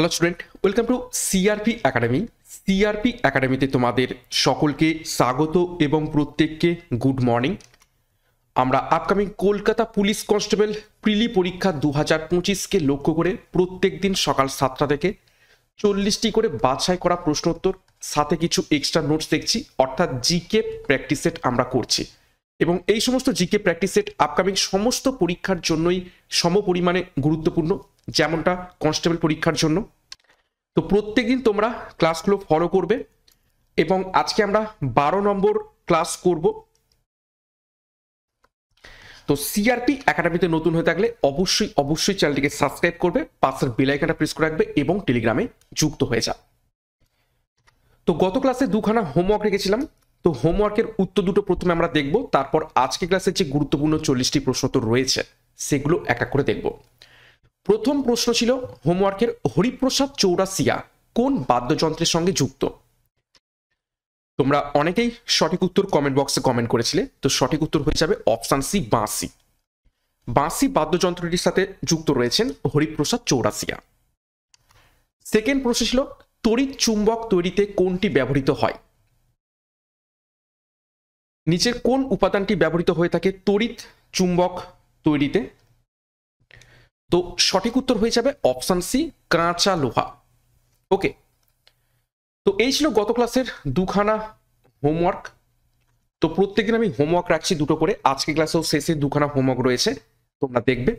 Hello student, welcome to CRP academy. CRP একাডেমিতে তোমাদের সকলকে স্বাগত এবং প্রত্যেককে গুড মর্নিং। আমরা আপকামিং কলকাতা পুলিশ কনস্টেবল প্রিলি পরীক্ষা 2025কে লক্ষ্য করে প্রত্যেক দিন সকাল 7টা থেকে 40টি করে বাছাই করা প্রশ্নোত্তর সাথে কিছু এক্সট্রা নোটস দেখছি, অর্থাৎ জিকে প্র্যাকটিস সেট আমরা করছি। এবং এই সমস্ত জিকে প্র্যাকটিস সেট আপকামিং সমস্ত পরীক্ষার জন্যই সমপরিমাণে গুরুত্বপূর্ণ, যেমনটা কনস্টেবল পরীক্ষার জন্য। তো প্রত্যেকদিন তোমরা ক্লাসগুলো ফলো করবে এবং আজকে আমরা 12 নম্বর ক্লাস করব। তো সিআরপি একাডেমিতে নতুন হয়ে থাকলে অবশ্যই চ্যানেলটিকে সাবস্ক্রাইব করবে, পাশের বেল আইকনটা প্রেস করে রাখবে এবং টেলিগ্রামে যুক্ত হয়ে যা। তো গত ক্লাসে দুখানা হোমওয়ার্ক রেখেছিলাম, তো হোমওয়ার্কের উত্তর দুটো প্রথমে আমরা দেখব, তারপর আজকে ক্লাসে যে গুরুত্বপূর্ণ 40টি প্রশ্নোত্তর রয়েছে সেগুলো এক এক করে দেখব। প্রথম প্রশ্ন ছিল হোমওয়ার্কের, হরিপ্রসাদ চৌরাসিয়া কোন বাদ্যযন্ত্রের সঙ্গে যুক্ত? তোমরা অনেকেই সঠিক উত্তর কমেন্ট বক্সে কমেন্ট করেছিলে, তো সঠিক উত্তর হয়ে যাবে অপশান সি, বাঁশি। বাঁশি বাদ্যযন্ত্রটির সাথে যুক্ত রয়েছেন হরিপ্রসাদ চৌরাসিয়া। সেকেন্ড প্রশ্ন ছিল তড়িৎ চুম্বক তৈরিতে কোনটি ব্যবহৃত হয়? নিচের কোন উপাদানটি ব্যবহৃত হয়ে থাকে তড়িৎ চুম্বক তৈরিতে? তো সঠিক উত্তর হয়ে যাবে অপশান সি, কাঁচা লোহা। ওকে, তো এই ছিল গত ক্লাসের দুখানা হোমওয়ার্ক। তো প্রত্যেকদিন আমি হোমওয়ার্ক রাখছি দুটো করে, আজকে ক্লাসেও শেষে দুখানা হোমওয়ার্ক রয়েছে, তোমরা দেখবে।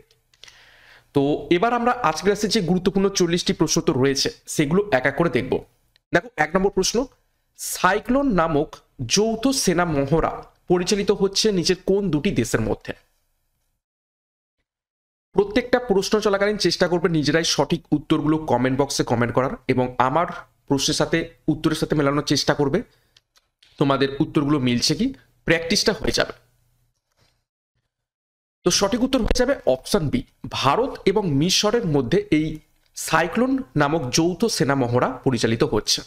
তো এবার আমরা আজকে ক্লাসে যে গুরুত্বপূর্ণ 40টি প্রশ্নোত্তর রয়েছে সেগুলো এক এক করে দেখব। দেখো, 1 নম্বর প্রশ্ন, সাইক্লোন নামক যৌথ সেনা মহড়া পরিচালিত হচ্ছে নিচের কোন দুটি দেশের মধ্যে? প্রত্যেকটা প্রশ্ন চলাকালীন চেষ্টা করবে নিজেরাই সঠিক উত্তরগুলো কমেন্ট বক্সে কমেন্ট করার এবং আমার প্রশ্নের সাথে উত্তরের সাথে মেলানোর চেষ্টা করবে তোমাদের উত্তরগুলো মিলছে কি, প্র্যাকটিসটা হয়ে যাবে। তো সঠিক উত্তর হয়ে যাবে অপশন বি, ভারত এবং মিশরের মধ্যে এই সাইক্লোন নামক যৌথ সেনা মহড়া পরিচালিত হচ্ছে।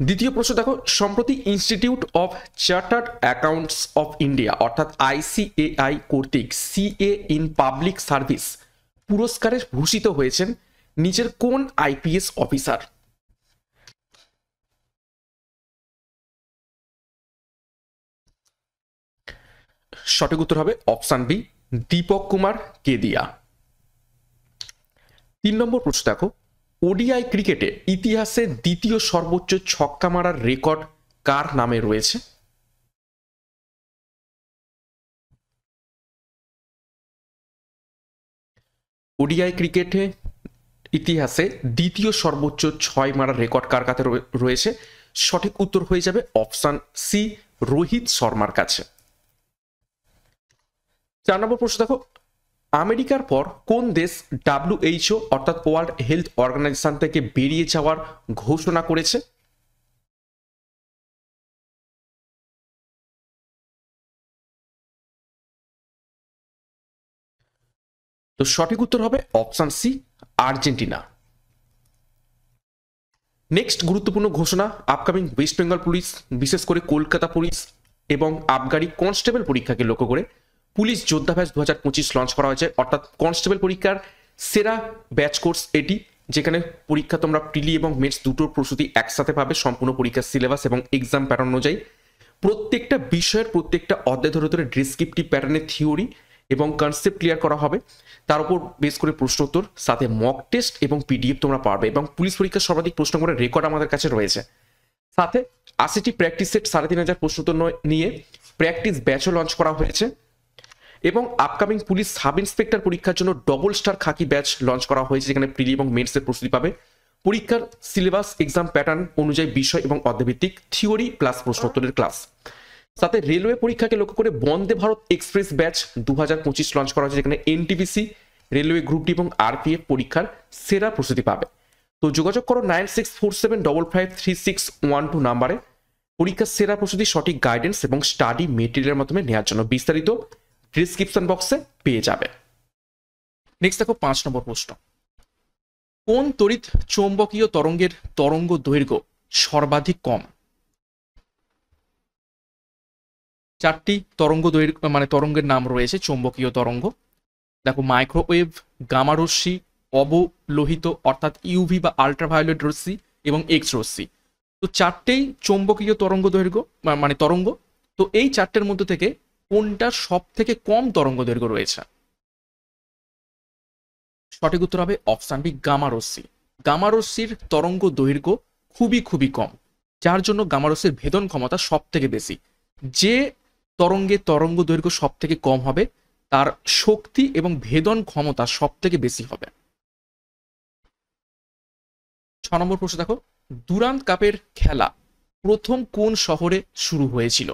দ্বিতীয় প্রশ্ন দেখো, সম্প্রতি institute of chartered accounts of India অর্থাৎ ICAI কর্তৃক CA ইন পাবলিক সার্ভিস পুরস্কারে ভূষিত হয়েছেন নিচের কোন IPS অফিসার? সঠিক উত্তর হবে অপশন বি, দীপক কুমার কেদিয়া। 3 নম্বর প্রশ্ন দেখো, ODI ক্রিকেটে ইতিহাসে দ্বিতীয় সর্বোচ্চ ছক্কা মারার রেকর্ড কার নামে রয়েছে? ODI ক্রিকেটে ইতিহাসে দ্বিতীয় সর্বোচ্চ 6 মারার রেকর্ড কার কাছে রয়েছে? সঠিক উত্তর হয়ে যাবে অপশন সি, রোহিত শর্মার কাছে। 4 নম্বর প্রশ্ন দেখো, আমেরিকার পর কোন দেশ WHO অর্থাৎ ওয়ার্ল্ড হেলথ অর্গানাইজেশন থেকে বেরিয়ে যাওয়ার ঘোষণা করেছে? তো সঠিক উত্তর হবে অপশন সি, আর্জেন্টিনা। নেক্সট গুরুত্বপূর্ণ ঘোষণা, আপকামিং ওয়েস্ট বেঙ্গল পুলিশ, বিশেষ করে কলকাতা পুলিশ এবং আবগারি কনস্টেবল পরীক্ষাকে লক্ষ্য করে পুলিশ যোদ্ধা ব্যাচ 2025 লঞ্চ করা হয়েছে, অর্থাৎ কনস্টেবল পরীক্ষার সেরা ব্যাচ কোর্স এটি, যেখানে পরীক্ষা তোমরা প্রিলি এবং মেন্স দুটোর প্রস্তুতি একসাথে পাবে সম্পূর্ণ পরীক্ষার সিলেবাস এবং এক্সাম প্যাটার্ন অনুযায়ী। প্রত্যেকটা বিষয়ের প্রত্যেকটা অধ্যায় ধরে ধরে ডিসক্রিপটিভ প্যাটার্নের থিওরি এবং কনসেপ্ট ক্লিয়ার করা হবে, তার উপর বেস করে প্রশ্নোত্তর সাথে মক টেস্ট এবং PDF তোমরা পারবে। এবং পুলিশ পরীক্ষার সর্বাধিক প্রশ্ন করে রেকর্ড আমাদের কাছে রয়েছে, সাথে 80টি প্র্যাকটিস সেট 3500 প্রশ্নোত্তর নিয়ে প্র্যাকটিস ব্যাচও লঞ্চ করা হয়েছে। এবং আপকামিং পুলিশ সাব ইন্সপেক্টর পরীক্ষার জন্য ডবল স্টার খাকি ব্যাচ লঞ্চ করা হয়েছে, যেখানে প্রিলি এবং মেন্সের প্রস্তুতি পাবে। পরীক্ষার সিলেবাস এক্সাম প্যাটার্ন অনুযায়ী বিষয় এবং অধ্যায়ভিত্তিক থিওরি প্লাস প্রশ্নোত্তরের ক্লাস। সাথে রেলওয়ে পরীক্ষাকে লক্ষ্য করে Vande Bharat express batch 2025 launch করা হয়েছে, যেখানে NTPC, রেলওয়ে গ্রুপ ডি এবং RPF পরীক্ষার সেরা প্রস্তুতি পাবে। তো যোগাযোগ করো 9647553612 নাম্বারে পরীক্ষার সেরা প্রস্তুতি, সঠিক গাইডেন্স এবং স্টাডি মেটেরিয়ালের মাধ্যমে নেওয়ার জন্য। বিস্তারিত ডিসক্রিপশন বক্সে পেয়ে যাবে। নেক্সট দেখো 5 নম্বর প্রশ্ন, কোন তড়িৎ চৌম্বকীয় তরঙ্গের তরঙ্গ দৈর্ঘ্য সর্বাধিক কম? 4টি তরঙ্গ দৈর্ঘ্য তরঙ্গের নাম রয়েছে চৌম্বকীয় তরঙ্গ। দেখো, মাইক্রোওয়েভ, গামা রশ্মি, অবলোহিত অর্থাৎ ইউভি বা আল্ট্রাভায়োলেট রশ্মি এবং এক্স রশ্মি। তো চারটেই চৌম্বকীয় তরঙ্গ দৈর্ঘ্য মানে তরঙ্গ। তো এই চারটের মধ্যে থেকে কোনটার সব থেকে কম তরঙ্গ দৈর্ঘ্য রয়েছে? সঠিক উত্তর হবে অপশন বি, গামা রশ্মি। গামা রশ্মির তরঙ্গ দৈর্ঘ্য খুবই খুবই কম, যার জন্য গামা রশ্মির ভেদন ক্ষমতা সব থেকে বেশি। যে তরঙ্গের তরঙ্গ দৈর্ঘ্য সব থেকে কম হবে তার শক্তি এবং ভেদন ক্ষমতা সব থেকে বেশি হবে। 6 নম্বর প্রশ্ন দেখো, দুরান্ত কাপের খেলা প্রথম কোন শহরে শুরু হয়েছিল?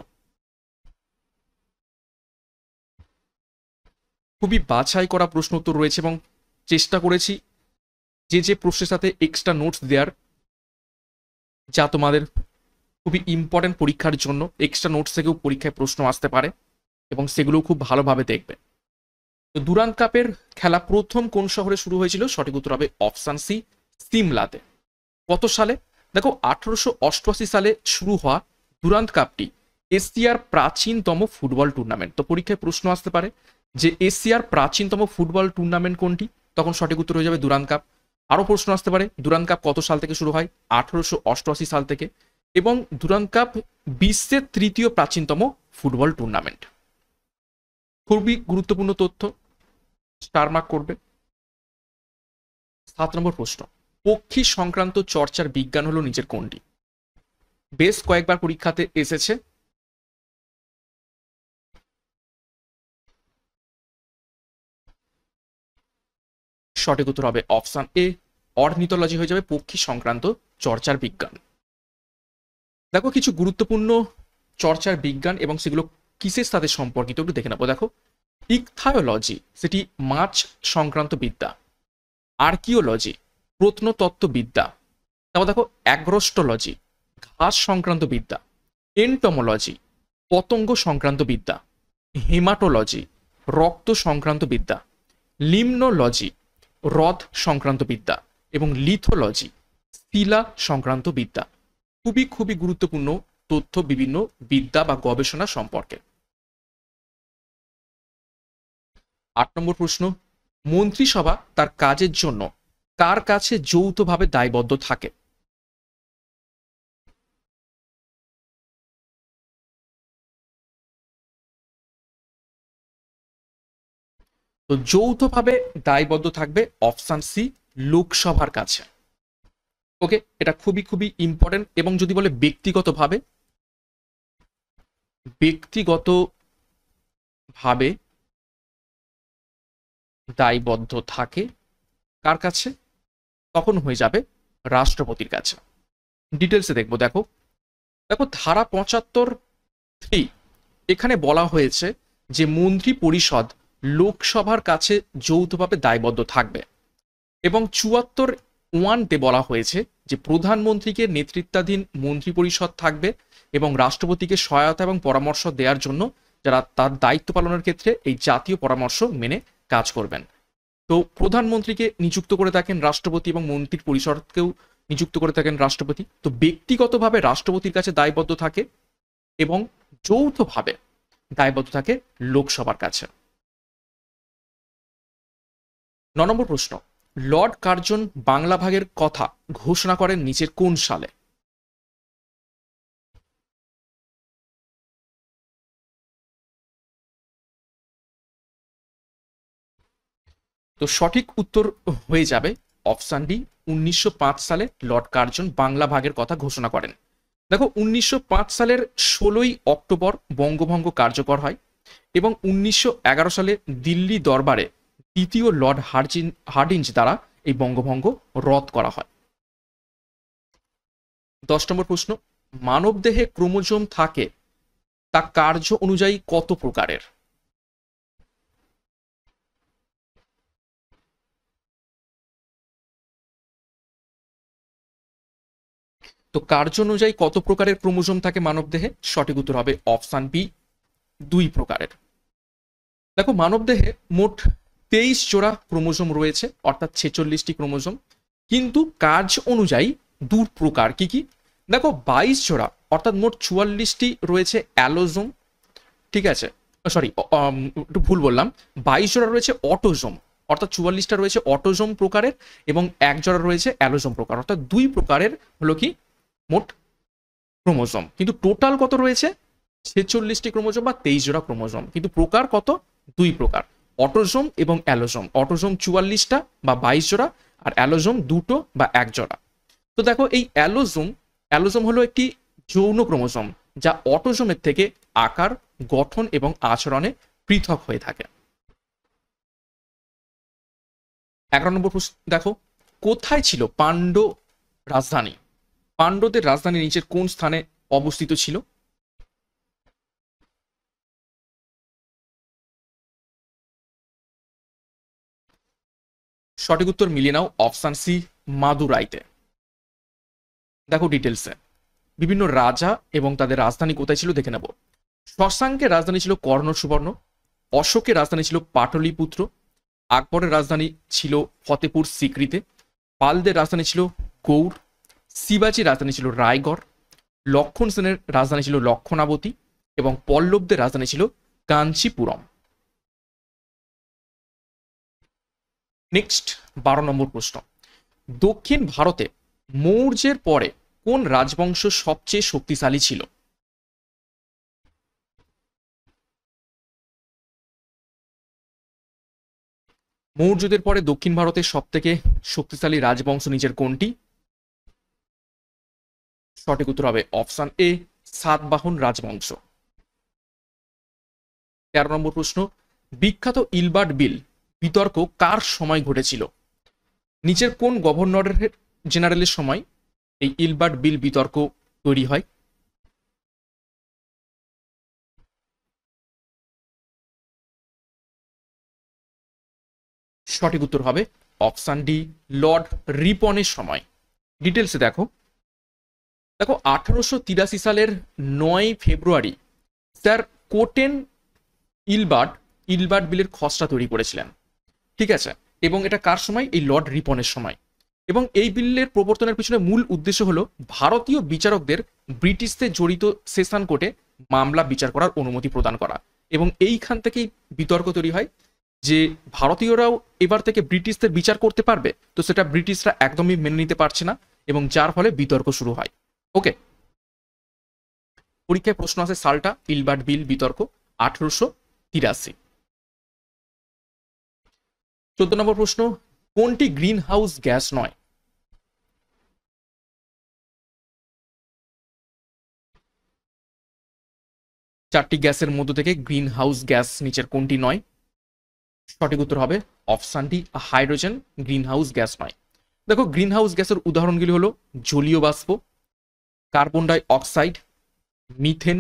খুবই বাছাই করা প্রশ্ন উত্তর রয়েছে এবং চেষ্টা করেছি যে প্রশ্নের সাথে এক্সট্রা নোটস দেওয়ার, যা তোমাদের খুবই ইম্পর্টেন্ট পরীক্ষার জন্য। এক্সট্রা নোটস থেকেও পরীক্ষায় প্রশ্ন আসতে পারে এবং সেগুলো খুব ভালোভাবে দেখবে। তো দুরান্ত কাপের খেলা প্রথম কোন শহরে শুরু হয়েছিল? সঠিক উত্তর হবে অপশন সি, সিমলাতে। কত সালে? দেখো 1888 সালে শুরু হওয়া দুরান্ত কাপটি এশিয়ার প্রাচীনতম ফুটবল টুর্নামেন্ট। তো পরীক্ষায় প্রশ্ন আসতে পারে যে এশিয়ার প্রাচীনতম ফুটবল টুর্নামেন্ট কোনটি? তখন সঠিক উত্তর হয়ে যাবে দুরান্ত কাপ। আরও প্রশ্ন আসতে পারে দুরান্ত কাপ কত সাল থেকে শুরু হয়? 1888 সাল থেকে। এবং দুরান্ত কাপ বিশ্বের তৃতীয় প্রাচীনতম ফুটবল টুর্নামেন্ট। খুবই গুরুত্বপূর্ণ তথ্য, স্টার মার্ক করবে। 7 নম্বর প্রশ্ন, পক্ষী সংক্রান্ত চর্চার বিজ্ঞান হলো নিচের কোনটি? বেশ কয়েকবার পরীক্ষাতে এসেছে। সঠিক উত্তর হবে অপশন এ, অর্নিথোলজি হয়ে যাবে পক্ষী সংক্রান্ত চর্চার বিজ্ঞান। দেখো কিছু গুরুত্বপূর্ণ চর্চার বিজ্ঞান এবং সেগুলো কিসের সাথে সম্পর্কিত একটু দেখে নেবো। দেখো ইকথায়োলজি, সেটি মাছ সংক্রান্ত বিদ্যা। আর্কিওলজি, প্রত্নতত্ত্ববিদ্যা। তারপর দেখো অ্যাগ্রোস্টোলজি, ঘাস সংক্রান্ত বিদ্যা। এন্টমোলজি, পতঙ্গ সংক্রান্ত বিদ্যা। হেমাটোলজি, রক্ত সংক্রান্ত বিদ্যা। লিমনোলজি, হ্রদ সংক্রান্ত বিদ্যা। এবং লিথোলজি, শিলা সংক্রান্ত বিদ্যা। খুবই খুবই গুরুত্বপূর্ণ তথ্য বিভিন্ন বিদ্যা বা গবেষণা সম্পর্কে। 8 নম্বর প্রশ্ন, মন্ত্রিসভা তার কাজের জন্য কার কাছে যৌথভাবে দায়বদ্ধ থাকে? তো যৌথভাবে দায়বদ্ধ থাকবে অপশন সি, লোকসভার কাছে। ওকে, এটা খুবই খুবই ইম্পর্টেন্ট। এবং যদি বলে ব্যক্তিগতভাবে, ব্যক্তিগতভাবে দায়বদ্ধ থাকে কার কাছে? তখন হয়ে যাবে রাষ্ট্রপতির কাছে। ডিটেলসে দেখবো। দেখো দেখো ধারা 75 এখানে বলা হয়েছে যে মন্ত্রী পরিষদ লোকসভার কাছে যৌথভাবে দায়বদ্ধ থাকবে। এবং 74(1) বলা হয়েছে যে প্রধানমন্ত্রীকে নেতৃত্বাধীন মন্ত্রী পরিষদ থাকবে এবং রাষ্ট্রপতিকে সহায়তা এবং পরামর্শ দেওয়ার জন্য যারা তার দায়িত্ব পালনের ক্ষেত্রে এই জাতীয় পরামর্শ মেনে কাজ করবেন। তো প্রধানমন্ত্রীকে নিযুক্ত করে থাকেন রাষ্ট্রপতি এবং মন্ত্রী পরিষদকেও নিযুক্ত করে থাকেন রাষ্ট্রপতি। তো ব্যক্তিগতভাবে রাষ্ট্রপতির কাছে দায়বদ্ধ থাকে এবং যৌথভাবে দায়বদ্ধ থাকে লোকসভার কাছে। 9 নম্বর প্রশ্ন, লর্ড কার্জন বাংলা ভাগের কথা ঘোষণা করেন নিচের কোন সালে? তো সঠিক উত্তর হয়ে যাবে অপশন ডি, 1905 সালে লর্ড কার্জন বাংলা ভাগের কথা ঘোষণা করেন। দেখো 1905 সালের 16ই অক্টোবর বঙ্গভঙ্গ কার্যকর হয় এবং 1911 সালে দিল্লি দরবারে দ্বিতীয় লর্ড হার্ডিঞ্জ দ্বারা এই বঙ্গভঙ্গ রদ করা হয়। 10 নম্বর প্রশ্ন, মানবদেহে ক্রোমোজোম থাকে তা কার্য অনুযায়ী কত প্রকারের? তো কার্য অনুযায়ী কত প্রকারের ক্রোমোজোম থাকে মানবদেহে? সঠিক উত্তর হবে অপশন বি, 2 প্রকারের। দেখো মানবদেহে মোট 23 জোড়া ক্রোমোজোম রয়েছে, অর্থাৎ 46টি ক্রোমোজোম। কিন্তু কাজ অনুযায়ী 2 প্রকার। কি কি? দেখো 22 জোড়া অর্থাৎ মোট 44টি রয়েছে অ্যালোজোম। ঠিক আছে, সরি একটু ভুল বললাম, 22 জোড়া রয়েছে অটোজোম অর্থাৎ 44টা রয়েছে অটোজোম প্রকারের এবং এক জোড়া রয়েছে অ্যালোজোম প্রকার, অর্থাৎ দুই প্রকারের হলো কি মোট ক্রোমোজোম। কিন্তু টোটাল কত রয়েছে? 46টি ক্রোমোজোম বা 23 জোড়া ক্রোমোজোম, কিন্তু প্রকার কত? দুই প্রকার, অটোজোম এবং অ্যালোজোম। অটোজোম 44টা বা 22 জোড়া, আর অ্যালোজোম দুটো বা এক জোড়া। তো দেখো এই অ্যালোজোম হলো একটি যৌন ক্রোমোজোম যা অটোজোমের থেকে আকার, গঠন এবং আচরণে পৃথক হয়ে থাকে। 11 নম্বর প্রশ্ন দেখো, কোথায় ছিল পাণ্ড্য রাজধানী? পাণ্ড্যদের রাজধানী নিচের কোন স্থানে অবস্থিত ছিল? সঠিক উত্তর মিলিয়ে নাও, অপশন সি মাদুরাইতে। দেখো ডিটেলসে বিভিন্ন রাজা এবং তাদের রাজধানী কোথায় ছিল দেখে নেব। শশাঙ্কের রাজধানী ছিল কর্ণ সুবর্ণ, অশোকের রাজধানী ছিল পাটলিপুত্র, আকবরের রাজধানী ছিল ফতেপুর সিক্রিতে, পালদের রাজধানী ছিল গৌড়, শিবাজির রাজধানী ছিল রায়গড়, লক্ষণ সেনের রাজধানী ছিল লক্ষণাবতী এবং পল্লবদের রাজধানী ছিল কাঞ্চিপুরম। নেক্সট 12 নম্বর প্রশ্ন, দক্ষিণ ভারতে মৌর্যের পরে কোন রাজবংশ সবচেয়ে শক্তিশালী ছিল? মৌর্যদের পরে দক্ষিণ ভারতের সব থেকে শক্তিশালী রাজবংশ নিচের কোনটি? সঠিক উত্তর হবে অপশন এ সাতবাহন রাজবংশ। 13 নম্বর প্রশ্ন, বিখ্যাত ইলবার্ট বিল বিতর্ক কার সময় ঘটেছিল? নিচের কোন গভর্নর জেনারেলের সময় এই ইলবার্ট বিল বিতর্ক তৈরি হয়? সঠিক উত্তর হবে অপশন ডি লর্ড রিপনের সময়। ডিটেলসে দেখো, 1883 সালের 9 ফেব্রুয়ারি স্যার কোটেন ইলবার্ট বিলের খসড়া তৈরি করেছিলেন, ঠিক আছে? এবং এটা কার সময়? এই লর্ড রিপনের সময়। এবং এই বিলের প্রবর্তনের পিছনে মূল উদ্দেশ্য হলো ভারতীয় বিচারকদের ব্রিটিশদের জড়িত সেশন কোর্টে মামলা বিচার করার অনুমতি প্রদান করা। এবং এইখান থেকেই বিতর্ক তৈরি হয় যে ভারতীয়রাও এবার থেকে ব্রিটিশদের বিচার করতে পারবে, তো সেটা ব্রিটিশরা একদমই মেনে নিতে পারছে না এবং যার ফলে বিতর্ক শুরু হয়। ওকে, পরীক্ষায় প্রশ্ন আসে সালটা, ইলবার্ট বিল বিতর্ক 1883। 14 নম্বর প্রশ্ন, কোনটি গ্রিন হাউস গ্যাস নয়? চারটি গ্যাসের মধ্য থেকে গ্রিন হাউস গ্যাস নিচের কোনটি নয়? সঠিক উত্তর হবে option D hydrogen green house gas নয়। দেখো গ্রিন হাউস গ্যাসের উদাহরণগুলি হলো জলীয় বাষ্প, carbon die oxide, methane,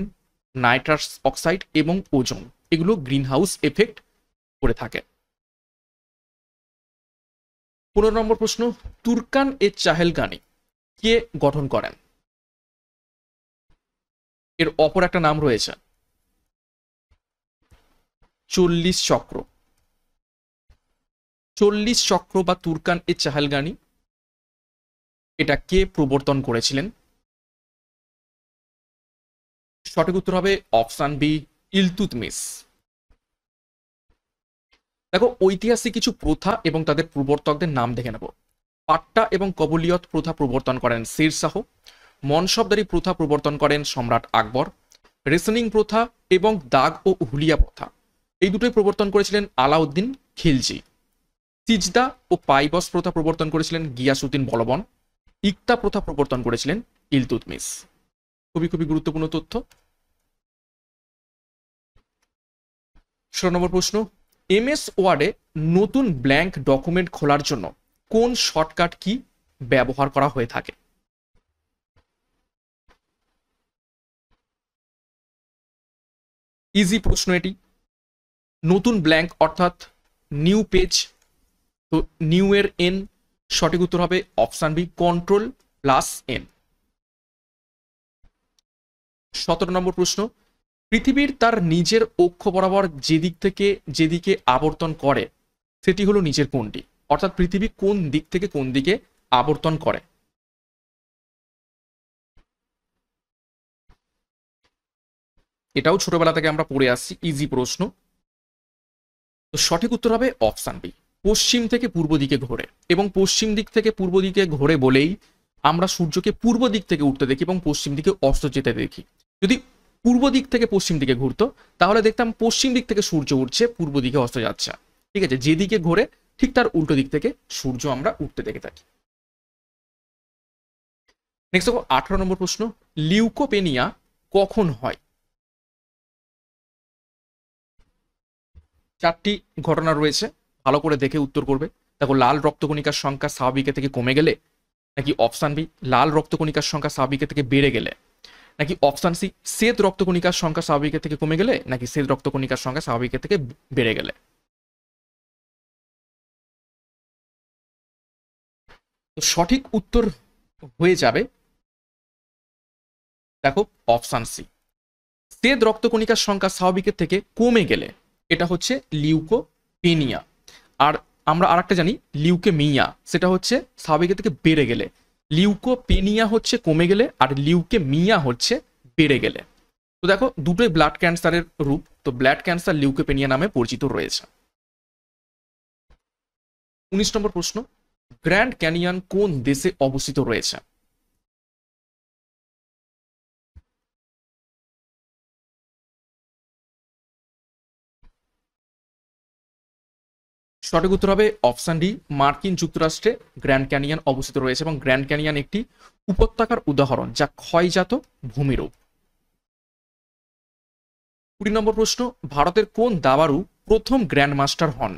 nitrous oxide এবং ওজোন, এগুলো গ্রিন হাউস এফেক্ট করে থাকে। 15 নম্বর প্রশ্ন, তুর্কান এ চাহেলগানি কে গঠন করেন? এর অপর একটা নাম রয়েছে 40 চক্র। 40 চক্র বা তুর্কান এ চাহেলগানি এটা কে প্রবর্তন করেছিলেন? সঠিক উত্তর হবে অপশন বি ইলতুৎমিশ। দেখো ঐতিহাসিক কিছু প্রথা এবং তাদের প্রবর্তকদের নাম দেখে নেব। পাট্টা এবং কবুলিয়ত প্রথা প্রবর্তন করেন শের শাহ, মনসবদারি প্রথা প্রবর্তন করেন সম্রাট আকবর, রেশনিং প্রথা এবং দাগ ও হুলিয়া প্রথা এই দুটোই প্রবর্তন করেছিলেন আলাউদ্দিন খিলজি। সিজদা ও পাইবস প্রথা প্রবর্তন করেছিলেন গিয়াসউদ্দিন বলবন। ইকতা প্রথা প্রবর্তন করেছিলেন ইলতুৎমিশ। খুবই খুবই গুরুত্বপূর্ণ তথ্য। 16 নম্বর প্রশ্ন, এমএস ওয়ার্ডে নতুন ব্ল্যাঙ্ক ডকুমেন্ট খোলার জন্য কোন শর্টকাট কি ব্যবহার করা হয়ে থাকে? ইজি প্রশ্ন এটি। নতুন ব্ল্যাঙ্ক অর্থাৎ নিউ পেজ, তো নিউ এর এন, সঠিক উত্তর হবে option B control plus N. 17 নম্বর প্রশ্ন, পৃথিবীর তার নিজের অক্ষ বরাবর যেদিকে আবর্তন করে সেটি হলো নিচের কোনটি? অর্থাৎ পৃথিবী কোন দিক থেকে কোন দিকে আবর্তন করে? এটাও ছোটবেলা থেকে আমরা পড়ে আসছি, ইজি প্রশ্ন। তো সঠিক উত্তর হবে অপশন বি পশ্চিম থেকে পূর্ব দিকে ঘোরে, এবং পশ্চিম দিক থেকে পূর্ব দিকে ঘোরে বলেই আমরা সূর্যকে পূর্ব দিক থেকে উঠতে দেখি এবং পশ্চিম দিকে অস্ত যেতে দেখি। যদি পূর্ব দিক থেকে পশ্চিম দিকে ঘুরতো তাহলে দেখতাম পশ্চিম দিক থেকে সূর্য উঠছে, পূর্ব দিকে অস্ত যাচ্ছে। ঠিক আছে, যেদিকে ঘোরে ঠিক তার উল্টো দিক থেকে সূর্য আমরা উঠতে দেখে থাকি। নেক্সট দেখো 18 নম্বর প্রশ্ন, লিউকোপেনিয়া কখন হয়? চারটি ঘটনা রয়েছে, ভালো করে দেখে উত্তর করবে। দেখো, লাল রক্তকণিকার সংখ্যা স্বাভাবিকের থেকে কমে গেলে, নাকি অপশান বি লাল রক্তকণিকার সংখ্যা স্বাভাবিকের থেকে বেড়ে গেলে, নাকি অপশান সি শ্বেত রক্তকণিকার সংখ্যা স্বাভাবিকের থেকে কমে গেলে, নাকি শ্বেত রক্তকণিকার সংখ্যা স্বাভাবিকের থেকে বেড়ে গেলে। তো সঠিক উত্তর হয়ে যাবে দেখো অপশান সি, শ্বেত রক্তকণিকার সংখ্যা স্বাভাবিকের থেকে কমে গেলে এটা হচ্ছে লিউকোপেনিয়া। আর আমরা আরেকটা জানি লিউকেমিয়া, সেটা হচ্ছে স্বাভাবিকের থেকে বেড়ে গেলে। লিউকোপেনিয়া হচ্ছে কমে গেলে আর লিউকেমিয়া হচ্ছে বেড়ে গেলে। তো দেখো, দুটোই ব্লাড ক্যান্সারের রূপ, তো ব্লাড ক্যান্সার লিউকোপেনিয়া নামে পরিচিত রয়েছে। 19 নম্বর প্রশ্ন, গ্র্যান্ড ক্যানিয়ন কোন দেশে অবস্থিত রয়েছে? সঠিক উত্তর হবে অপশন ডি, মার্কিন যুক্তরাষ্ট্রে গ্র্যান্ড ক্যানিয়ন অবস্থিত রয়েছে এবং গ্র্যান্ড ক্যানিয়ন একটি উপত্যকার উদাহরণ যা ক্ষয়জাত ভূমিরূপ। 20 নম্বর প্রশ্ন, ভারতের কোন দাবাড়ু প্রথম গ্র্যান্ড মাস্টার হন?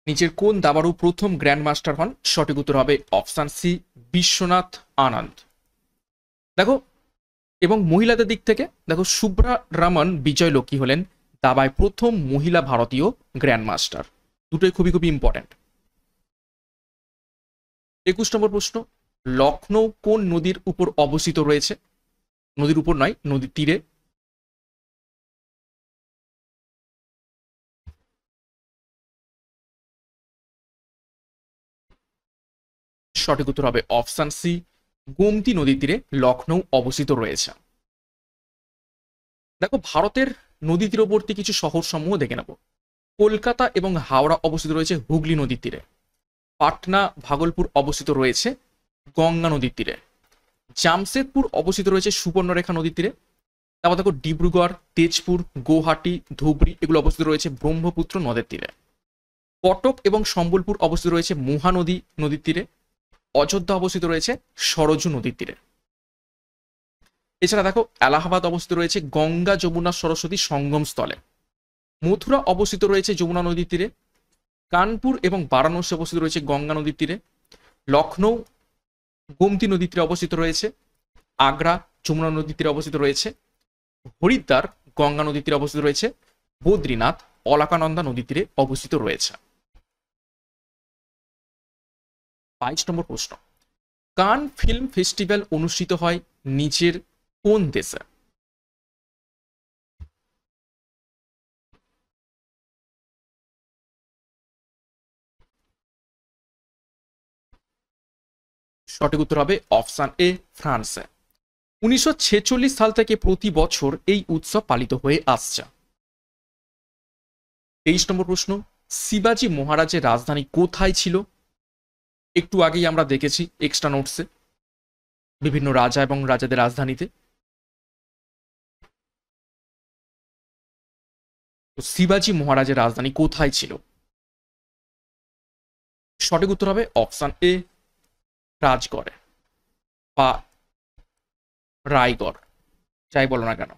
নিচের কোন দাবাড়ু প্রথম গ্র্যান্ড মাস্টার হন? সঠিক উত্তর হবে অপশন সি, বিশ্বনাথ আনন্দ। দেখো, এবং মহিলাদের দিক থেকে দেখো, শুভ্রা রামন বিজয় লক্ষ্মী হলেন দাবায় প্রথম মহিলা ভারতীয় গ্র্যান্ড মাস্টার। দুটোই খুবই খুবই ইম্পর্টেন্ট। 21 নম্বর প্রশ্ন, লখনৌ কোন নদীর উপর অবস্থিত রয়েছে? নদীর উপর নয়, নদীর তীরে। সঠিক উত্তর হবে অপশন সি, গোমতী নদীর তীরে লখনৌ অবস্থিত রয়েছে। দেখো, ভারতের নদী তীরবর্তী কিছু শহর সমূহ দেখে নেব। কলকাতা এবং হাওড়া অবস্থিত রয়েছে হুগলি নদীর তীরে। পাটনা, ভাগলপুর অবস্থিত রয়েছে গঙ্গা নদীর তীরে। জামশেদপুর অবস্থিত রয়েছে সুবর্ণরেখা নদীর তীরে। তারপর দেখো, ডিব্রুগড়, তেজপুর, গৌহাটি, ধুবড়ি এগুলো অবস্থিত রয়েছে ব্রহ্মপুত্র নদের তীরে। কটক এবং সম্বলপুর অবস্থিত রয়েছে মহানদী নদীর তীরে। অযোধ্যা অবস্থিত রয়েছে সরজু নদীর তীরে। এছাড়া দেখো, এলাহাবাদ অবস্থিত রয়েছে গঙ্গা যমুনা সরস্বতী সঙ্গম স্থলে। মথুরা অবস্থিত রয়েছে যমুনা নদীর তীরে। কানপুর এবং বারাণসী অবস্থিত রয়েছে গঙ্গা নদীর তীরে। লখনৌ গোমতী নদীর তীরে অবস্থিত রয়েছে। আগ্রা যমুনা নদীর তীরে অবস্থিত রয়েছে। হরিদ্বার গঙ্গা নদীর তীরে অবস্থিত রয়েছে। বদ্রীনাথ অলকানন্দা নদীর তীরে অবস্থিত রয়েছে। 22 নম্বর প্রশ্ন, কান ফিল্ম ফেস্টিভ্যাল অনুষ্ঠিত হয় নিচের কোন দেশে? সঠিক উত্তর হবে অপশন এ, ফ্রান্সে। 1946 সাল থেকে প্রতি বছর এই উৎসব পালিত হয়ে আসছে। 23 নম্বর প্রশ্ন, শিবাজী মহারাজের রাজধানী কোথায় ছিল? একটু আগেই আমরা দেখেছি এক্সট্রা নোটসে বিভিন্ন রাজা এবং রাজাদের রাজধানীতে। তো শিবাজী মহারাজের রাজধানী কোথায় ছিল? সঠিক উত্তর হবে অপশন এ, রাজগড়ে বা রায়গড়, যাই বলো না কেন।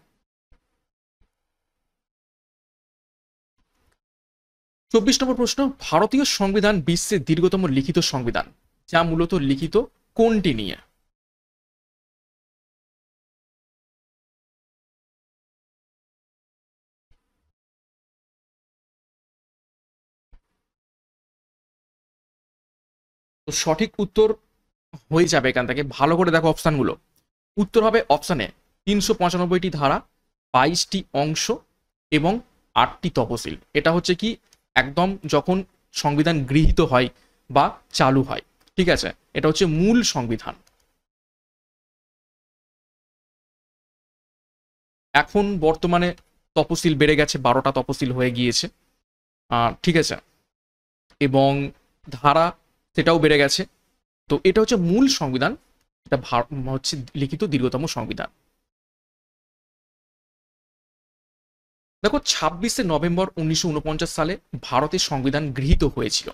24 নম্বর প্রশ্ন, ভারতীয় সংবিধান বিশ্বের দীর্ঘতম লিখিত সংবিধান যা মূলত লিখিত কোনটি নিয়ে? তো সঠিক উত্তর হয়ে যাবে এখান থেকে, ভালো করে দেখো অপশানগুলো। উত্তর হবে অপশানে 395টি ধারা, 22টি অংশ এবং 8টি তফসিল। এটা হচ্ছে কি একদম যখন সংবিধান গৃহীত হয় বা চালু হয়, ঠিক আছে, এটা হচ্ছে মূল সংবিধান। এখন বর্তমানে তপশিল বেড়ে গেছে, 12টা তপশিল হয়ে গিয়েছে, ঠিক আছে, এবং ধারা সেটাও বেড়ে গেছে। তো এটা হচ্ছে মূল সংবিধান, এটা হচ্ছে লিখিত দীর্ঘতম সংবিধান। দেখো 26শে নভেম্বর 1949 সালে ভারতের সংবিধান গৃহীত হয়েছিল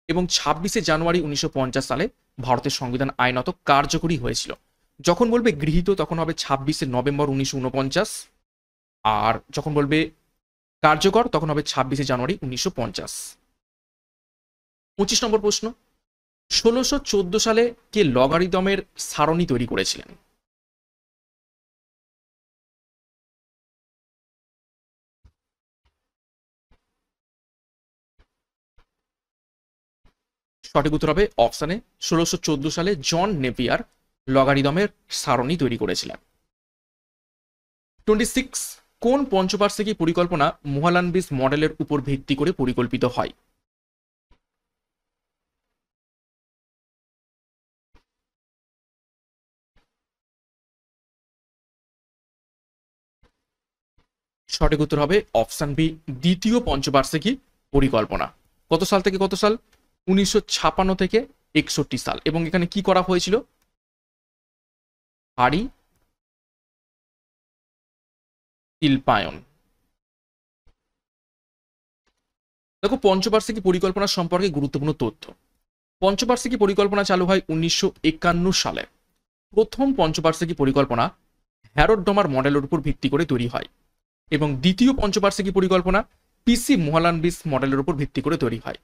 এবং 26শে জানুয়ারি 1950 সালে ভারতের সংবিধান আইনত কার্যকরী হয়েছিল। যখন বলবে গৃহীত তখন হবে 26শে নভেম্বর 1949, আর যখন বলবে কার্যকর তখন হবে 26শে জানুয়ারি 1950। 25 নম্বর প্রশ্ন, 1614 সালে কে লগারিদমের সারণী তৈরি করেছিলেন? সঠিক উত্তর হবে অপশানে 1614 সালে জন নেপিয়ার লগারিদমের সারণী তৈরি করেছিলেন। 26, কোন পঞ্চবার্ষিকী পরিকল্পনা মোহালানবিস মডেলের উপর ভিত্তি করে পরিকল্পিত হয়? সঠিক উত্তর হবে অপশন বি, দ্বিতীয় পঞ্চবার্ষিকী পরিকল্পনা। কত সাল থেকে কত সাল? 1956 থেকে 61 সাল। এবং এখানে কি করা হয়েছিল? হাড়ি শিল্পায়ন। দেখো পঞ্চবার্ষিকী পরিকল্পনা সম্পর্কে গুরুত্বপূর্ণ তথ্য। পঞ্চবার্ষিকী পরিকল্পনা চালু হয় 1951 সালে। প্রথম পঞ্চবার্ষিকী পরিকল্পনা হ্যারোড ডমার মডেলের উপর ভিত্তি করে তৈরি হয় এবং দ্বিতীয় পঞ্চবার্ষিকী পরিকল্পনা পিসি মোহালানবিস মডেলের উপর ভিত্তি করে তৈরি হয়।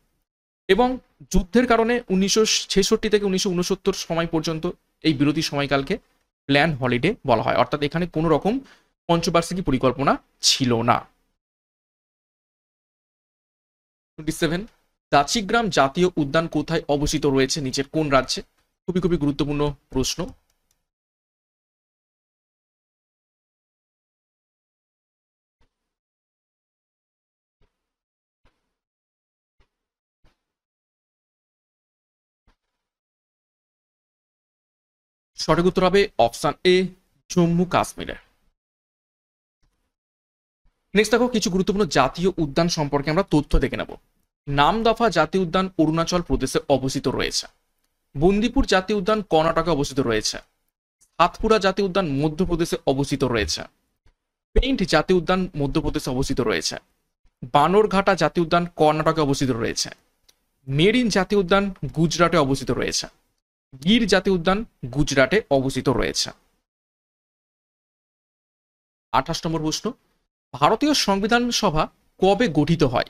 এবং যুদ্ধের কারণে 1966 থেকে 1969 সময় পর্যন্ত এই বিরতি সময়কালকে প্ল্যান হলিডে বলা হয়, অর্থাৎ এখানে কোনো রকম পঞ্চবার্ষিকী পরিকল্পনা ছিল না। 27, দাচিগ্রাম জাতীয় উদ্যান কোথায় অবস্থিত রয়েছে, নিচের কোন রাজ্যে? খুবই খুবই গুরুত্বপূর্ণ প্রশ্ন। সঠিক উত্তর হবে অপশন এ, জম্মু কাশ্মীরে। নেক্সট দেখো কিছু গুরুত্বপূর্ণ জাতীয় উদ্যান সম্পর্কে আমরা তথ্য দেখে নেব। নামদফা জাতীয় উদ্যান অরুণাচল প্রদেশে অবস্থিত রয়েছে। বন্দিপুর জাতীয় উদ্যান কর্ণাটকে অবস্থিত রয়েছে। সাতপুরা জাতীয় উদ্যান মধ্যপ্রদেশে অবস্থিত রয়েছে। পেইন্ট জাতীয় উদ্যান মধ্যপ্রদেশে অবস্থিত রয়েছে। বানরঘাটা জাতীয় উদ্যান কর্ণাটকে অবস্থিত রয়েছে। মেরিন জাতীয় উদ্যান গুজরাটে অবস্থিত রয়েছে। গির জাতীয় উদ্যান গুজরাটে অবস্থিত রয়েছে। 28 নম্বর প্রশ্ন, ভারতীয় সংবিধান সভা কবে গঠিত হয়?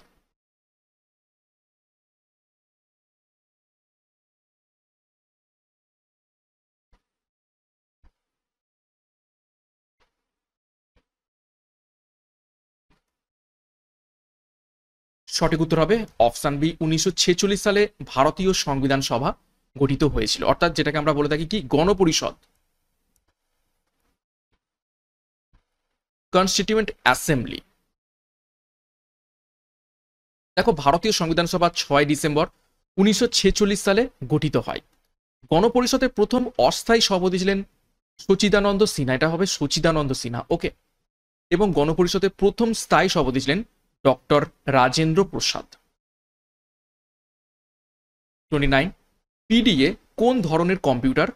সঠিক উত্তর হবে অপশন বি, 1946 সালে ভারতীয় সংবিধান সভা গঠিত হয়েছিল, অর্থাৎ যেটাকে আমরা বলে থাকি কি গণপরিষদ, কনস্টিটিউয়েন্ট অ্যাসেম্বলি। দেখো ভারতীয় সংবিধান সভা 6 ডিসেম্বর 1946 সালে গঠিত হয়। গণপরিষদের প্রথম অস্থায়ী সভাপতি ছিলেন সচিদানন্দ সিনহা, এটা হবে সচিদানন্দ সিনহা, ওকে। এবং গণপরিষদের প্রথম স্থায়ী সভাপতি ছিলেন ডক্টর রাজেন্দ্র প্রসাদ। 29, পিডিএ কোন ধরনের computer?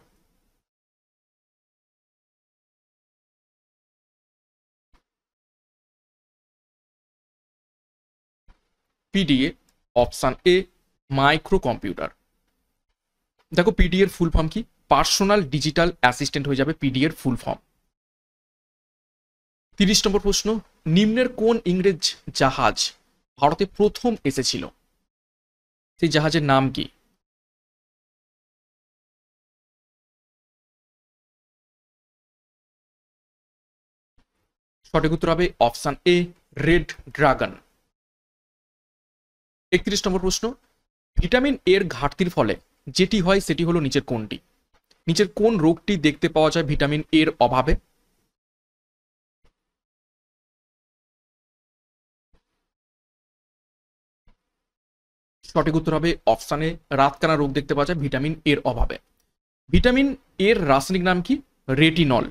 PDA option A, micro computer. দেখো পিডিএ এর ফুল ফর্ম কি? পার্সোনাল ডিজিটাল অ্যাসিস্ট্যান্ট হয়ে যাবে পিডিএ এর ফুল ফর্ম। 30 নম্বর প্রশ্ন, নিম্নের কোন ইংরেজ জাহাজ ভারতে প্রথম এসেছিল? সেই জাহাজের নাম কি? সঠিক উত্তর হবে অপশন এ, রেড ড্রাগন। 31 নম্বর প্রশ্ন, ভিটামিন এর ঘাটতির ফলে যেটি হয় সেটি হলো নিচের কোনটি? নিচের কোন রোগটি দেখতে পাওয়া যায় ভিটামিন এর অভাবে? সঠিক উত্তর হবে অপশানে রাতকানা রোগ দেখতে পাওয়া যায় ভিটামিন এর অভাবে। ভিটামিন এর রাসায়নিক নাম কি? রেটিনল।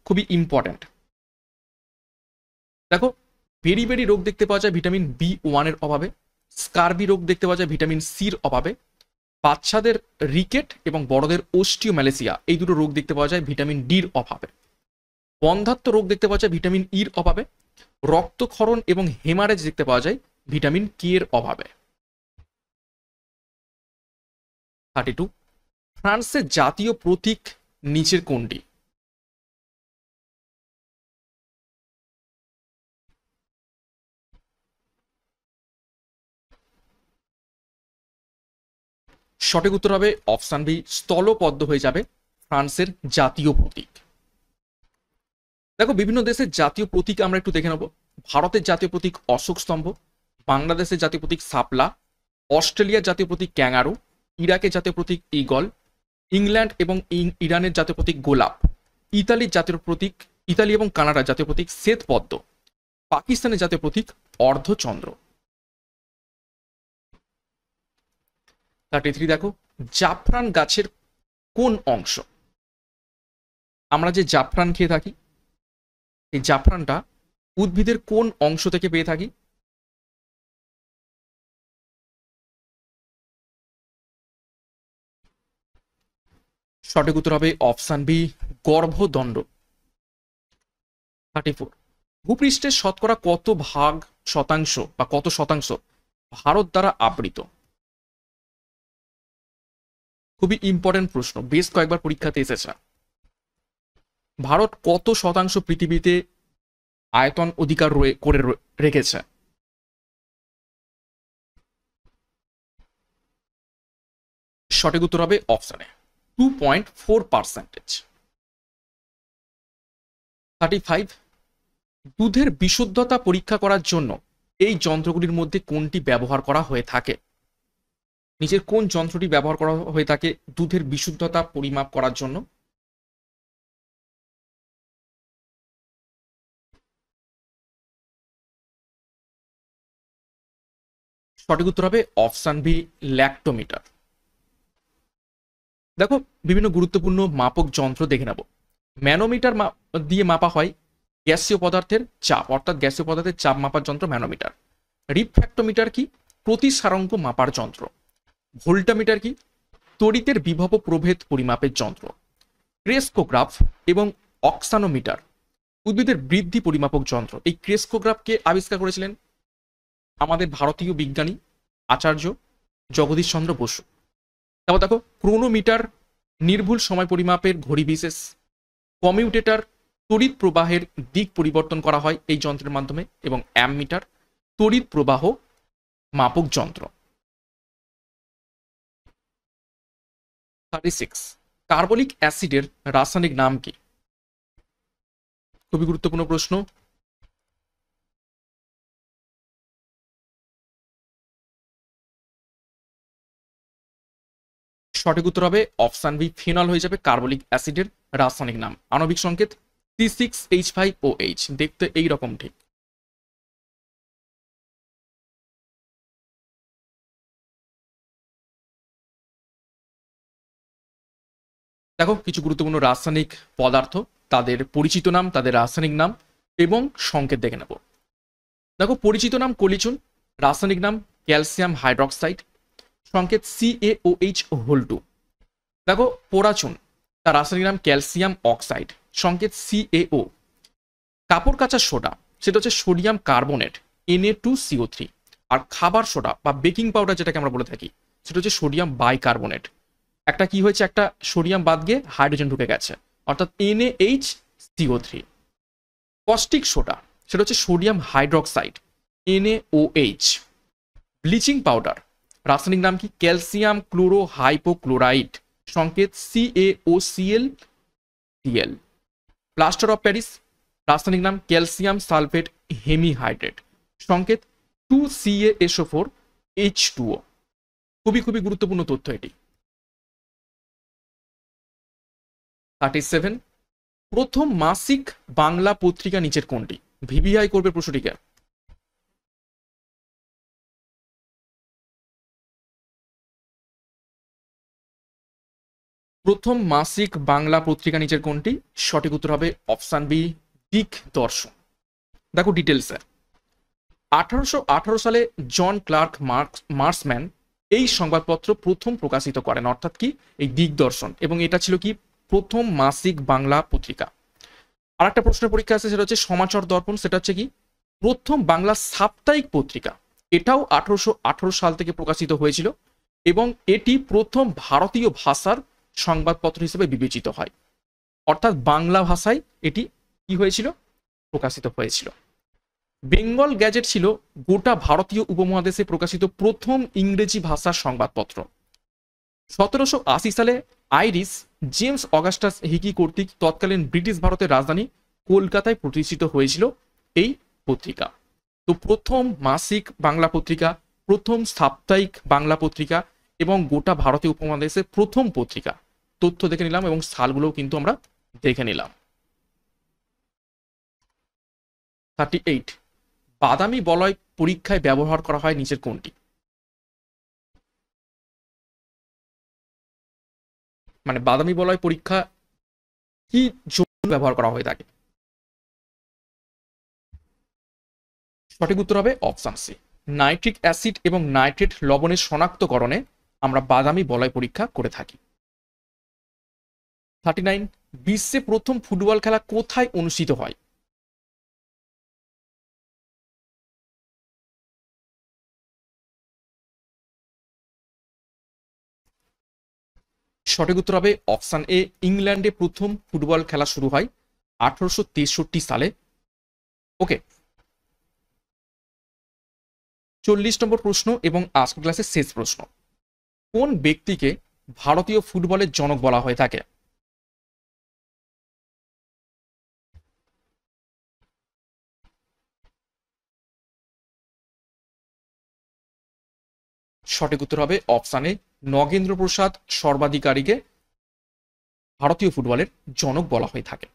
খুবই ইম্পর্ট্যান্ট। দেখো, বেরি রোগ দেখতে পাওয়া যায় ভিটামিন B1 এর অভাবে। স্কারবি রোগ দেখতে পাওয়া যায় ভিটামিন সির অভাবে। বাচ্চাদের রিকেট এবং বড়দের অস্টিওম্যালেসিয়া এই দুটো রোগ দেখতে পাওয়া যায় ভিটামিন ডির অভাবে। বন্ধ্যাত্ব রোগ দেখতে পাওয়া যায় ভিটামিন ইর অভাবে। রক্তক্ষরণ এবং হেমারেজ দেখতে পাওয়া যায় ভিটামিন কে এর অভাবে। 32, ফ্রান্সের জাতীয় প্রতীক নিচের কোনটি? সঠিক উত্তর হবে অপশন বি, স্থলপদ্ম হয়ে যাবে ফ্রান্সের জাতীয় প্রতীক। দেখো, বিভিন্ন দেশের জাতীয় প্রতীক আমরা একটু দেখে নেব। ভারতের জাতীয় প্রতীক অশোক স্তম্ভ, বাংলাদেশের জাতীয় প্রতীক শাপলা, অস্ট্রেলিয়ার জাতীয় প্রতীক ক্যাঙ্গারু, ইরাকের জাতীয় প্রতীক ঈগল, ইংল্যান্ড এবং ইরানের জাতীয় প্রতীক গোলাপ, ইতালির জাতীয় প্রতীক, ইতালি এবং কানাডার জাতীয় প্রতীক শ্বেতপদ্ম, পাকিস্তানের জাতীয় প্রতীক অর্ধচন্দ্র। 33, দেখো, জাফরান গাছের কোন অংশ? আমরা যে জাফরান খেয়ে থাকি, এই জাফরানটা উদ্ভিদের কোন অংশ থেকে পেয়ে থাকি? সঠিক উত্তর হবে অপশন বি, গর্ভদণ্ড। 34, ভূপৃষ্ঠের শতকরা কত ভাগ শতাংশ বা কত শতাংশ ভারত দ্বারা আবৃত? খুবই ইম্পর্টেন্ট প্রশ্ন, বেশ কয়েকবার পরীক্ষাতে এসেছে। ভারত কত শতাংশ পৃথিবীতে আয়তন অধিকার করে রেখেছে? সঠিক উত্তর হবে অপশনে 2.4%। 35, দুধের বিশুদ্ধতা পরীক্ষা করার জন্য এই যন্ত্রগুলির মধ্যে কোনটি ব্যবহার করা হয়ে থাকে? নিচের কোন যন্ত্রটি ব্যবহার করা হয়ে থাকে দুধের বিশুদ্ধতা পরিমাপ করার জন্য? সঠিক উত্তর হবে অপশন বি, ল্যাক্টোমিটার। দেখো, বিভিন্ন গুরুত্বপূর্ণ মাপক যন্ত্র দেখে নেব। ম্যানোমিটার দিয়ে মাপা হয় গ্যাসীয় পদার্থের চাপ, অর্থাৎ গ্যাসীয় পদার্থের চাপ মাপার যন্ত্র ম্যানোমিটার। রিফ্র্যাক্টোমিটার কি? প্রতিসারাঙ্ক মাপার যন্ত্র। ভোল্টামিটার কি? তড়িতের বিভব প্রভেদ পরিমাপের যন্ত্র। ক্রেস্কোগ্রাফ এবং অক্সানোমিটার উদ্ভিদের বৃদ্ধি পরিমাপক যন্ত্র। এই ক্রেস্কোগ্রাফকে আবিষ্কার করেছিলেন আমাদের ভারতীয় বিজ্ঞানী আচার্য জগদীশ চন্দ্র বসু। তারপর দেখো, ক্রোনোমিটার নির্ভুল সময় পরিমাপের ঘড়ি বিশেষ। কমিউটেটর তড়িৎ প্রবাহের দিক পরিবর্তন করা হয় এই যন্ত্রের মাধ্যমে। এবং অ্যামমিটার তড়িৎ প্রবাহ মাপক যন্ত্র। 36, কার্বলিক অ্যাসিডের রাসায়নিক নাম কি? খুবই গুরুত্বপূর্ণ প্রশ্ন। সঠিক উত্তর হবে অপশন বি, ফিনল হয়ে যাবে কার্বলিক অ্যাসিডের রাসায়নিক নাম। আণবিক সংকেত C6H5OH, দেখতে এই রকম ঠিক। দেখো, কিছু গুরুত্বপূর্ণ রাসায়নিক পদার্থ, তাদের পরিচিত নাম, তাদের রাসায়নিক নাম এবং সংকেত দেখে নেব। দেখো, পরিচিত নাম কলিচুন, রাসায়নিক নাম ক্যালসিয়াম হাইড্রক্সাইড, সংকেত CaOH2। দেখো, পোড়াচুন, তার রাসায়নিক নাম ক্যালসিয়াম অক্সাইড, সংকেত CaO। কাপড় কাচার সোডা, সেটা হচ্ছে সোডিয়াম কার্বনেট Na2CO3। আর খাবার সোডা বা বেকিং পাউডার যেটাকে আমরা বলে থাকি, সেটা হচ্ছে সোডিয়াম বাইকার্বনেট। একটা কি হয়েছে, একটা সোডিয়াম বাদ গিয়ে হাইড্রোজেন ঢুকে গেছে, অর্থাৎ NaHCO3। কস্টিক সোডা, সেটা হচ্ছে sodium hydroxide NaOH। Bleaching powder, রাসায়নিক নাম কি? ক্যালসিয়াম ক্লোরো হাইপোক্লোরাইড, সংকেত CaOCl। প্লাস্টার অফ প্যারিস, রাসায়নিক নাম ক্যালসিয়াম সালফেট হেমিহাইড্রেট, সংকেত 2CaSO4H2O। খুবই গুরুত্বপূর্ণ তথ্য এটি। 37, প্রথম মাসিক বাংলা পত্রিকা নিচের কোনটি? ভিভিআই করবে প্রশ্নটিকে। প্রথম মাসিক বাংলা পত্রিকা নিচের কোনটি? সঠিক উত্তর হবে অপশন বি, দিকদর্শন। দেখো ডিটেলসে, 1818 সালে জন ক্লার্ক মার্সম্যান এই সংবাদপত্র প্রথম প্রকাশিত করেন, অর্থাৎ কি এই দিকদর্শন, এবং এটা ছিল কি প্রথম মাসিক বাংলা পত্রিকা। আর একটা প্রশ্নের পরীক্ষা আছে, সেটা হচ্ছে সমাচার দর্পণ, সেটা হচ্ছে কি প্রথম বাংলা সাপ্তাহিক পত্রিকা। এটাও 1818 সাল থেকে প্রকাশিত হয়েছিল এবং এটি প্রথম ভারতীয় ভাষার সংবাদপত্র হিসেবে বিবেচিত হয়, অর্থাৎ বাংলা ভাষায় এটি কি হয়েছিল, প্রকাশিত হয়েছিল। বেঙ্গল গ্যাজেট ছিল গোটা ভারতীয় উপমহাদেশে প্রকাশিত প্রথম ইংরেজি ভাষার সংবাদপত্র। 1780 সালে আইরিশ জেমস অগাস্টাস হিকি কর্তৃক তৎকালীন ব্রিটিশ ভারতের রাজধানী কলকাতায় প্রতিষ্ঠিত হয়েছিল এই পত্রিকা। তো প্রথম মাসিক বাংলা পত্রিকা, প্রথম সাপ্তাহিক বাংলা পত্রিকা এবং গোটা ভারতীয় উপমহাদেশের প্রথম পত্রিকা, তথ্য দেখে নিলাম এবং সালগুলোও কিন্তু আমরা দেখে নিলাম। 38, বাদামি বলয় পরীক্ষায় ব্যবহার করা হয় নিচের কোনটি? মানে বাদামি বলয় পরীক্ষা কি জন্য ব্যবহার করা হয়ে থাকে? সঠিক উত্তর হবে অপশন সি, নাইট্রিক অ্যাসিড এবং নাইট্রেট লবণের শনাক্তকরণে আমরা বাদামি বলয় পরীক্ষা করে থাকি। 39, বিশ্বে প্রথম ফুটবল খেলা কোথায় অনুষ্ঠিত হয়? সঠিক উত্তর হবে অপশন এ, ইংল্যান্ডে প্রথম ফুটবল খেলা শুরু হয় 1863 সালে। ওকে, 40 নম্বর প্রশ্ন এবং আজকের ক্লাসের শেষ প্রশ্ন, কোন ব্যক্তিকে ভারতীয় ফুটবলের জনক বলা হয়ে থাকে? সঠিক উত্তর হবে অপশন এ, নগেন্দ্র প্রসাদ সর্বাধিকারীকে ভারতীয় ফুটবলের জনক বলা হয়ে থাকে।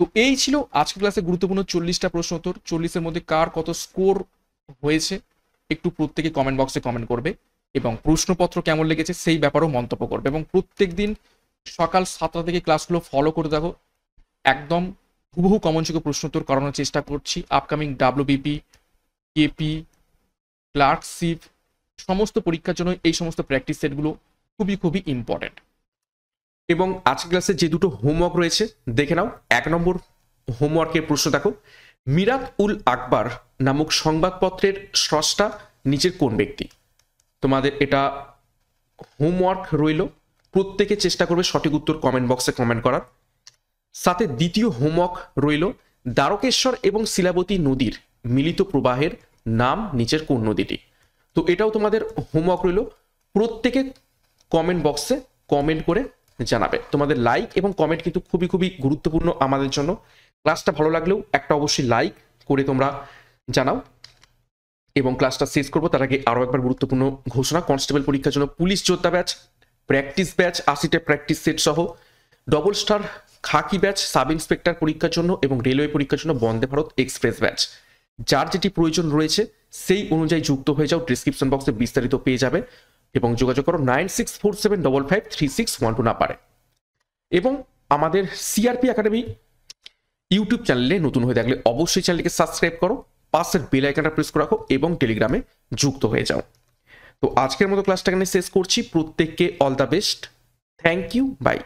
তো এই ছিল আজকের ক্লাসে গুরুত্বপূর্ণ 40টা প্রশ্ন উত্তর। 40-এর মধ্যে কার কত স্কোর হয়েছে একটু প্রত্যেকে কমেন্ট বক্সে কমেন্ট করবে এবং প্রশ্নপত্র কেমন লেগেছে সেই ব্যাপারেও মন্তব্য করবে, এবং প্রত্যেক দিন সকাল 7টা থেকে ক্লাসগুলো ফলো করে থাকো। একদম হুবহু কমনযোগ্য প্রশ্ন উত্তর করানোর চেষ্টা করছি। আপকামিং ডাব্লিউবিপি, কেপি, ক্লার্কশিপ সমস্ত পরীক্ষার জন্য এই সমস্ত প্র্যাকটিস সেটগুলো খুবই খুবই ইম্পর্টেন্ট। এবং আজকের ক্লাসে যে দুটো হোমওয়ার্ক রয়েছে দেখে নাও। 1 নম্বর হোমওয়ার্কের প্রশ্ন দেখো, মিরাত উল আকবর নামক সংবাদপত্রের স্রষ্টা নিচের কোন ব্যক্তি? তোমাদের এটা হোমওয়ার্ক রইল, প্রত্যেকে চেষ্টা করবে সঠিক উত্তর কমেন্ট বক্সে কমেন্ট করার। সাথে দ্বিতীয় হোমওয়ার্ক রইল, দ্বারকেশ্বর এবং শিলাবতী নদীর মিলিত প্রবাহের নাম নিচের কোন নদীটি? তো এটাও তোমাদের হোমওয়ার্ক রইল, প্রত্যেকে কমেন্ট বক্সে কমেন্ট করে জানাবে। তোমাদের লাইক এবং কমেন্ট কিন্তু খুবই খুবই গুরুত্বপূর্ণ আমাদের জন্য। ক্লাসটা ভালো লাগলেও একটা অবশ্যই লাইক করে তোমরা জানাও। এবং ক্লাসটা শেষ করবো তার আগে আরও একবার গুরুত্বপূর্ণ ঘোষণা, কনস্টেবল পরীক্ষার জন্য পুলিশ যোদ্ধা ব্যাচ, প্র্যাকটিস ব্যাচ 80টা প্র্যাকটিস সেট সহ, ডবল স্টার খাকি ব্যাচ সাব ইন্সপেক্টর পরীক্ষার জন্য এবং রেলওয়ে পরীক্ষার জন্য বন্দে ভারত এক্সপ্রেস ব্যাচ, যার যেটি প্রয়োজন রয়েছে সেই অনুযায়ী যুক্ত হয়ে যাও। ডিসক্রিপশন বক্সে বিস্তারিত পেয়ে যাবে এবং যোগাযোগ করো 9647555612 নাম্বারে। এবং আমাদের সিআরপি একাডেমি ইউটিউব চ্যানেলে নতুন হয়ে থাকলে অবশ্যই চ্যানেলটিকে সাবস্ক্রাইব করো, পাশের বেল আইকনটা প্রেস করে রাখো এবং টেলিগ্রামে যুক্ত হয়ে যাও। তো আজকের মতো ক্লাসটা এখানে শেষ করছি। প্রত্যেককে all the best, thank you, by.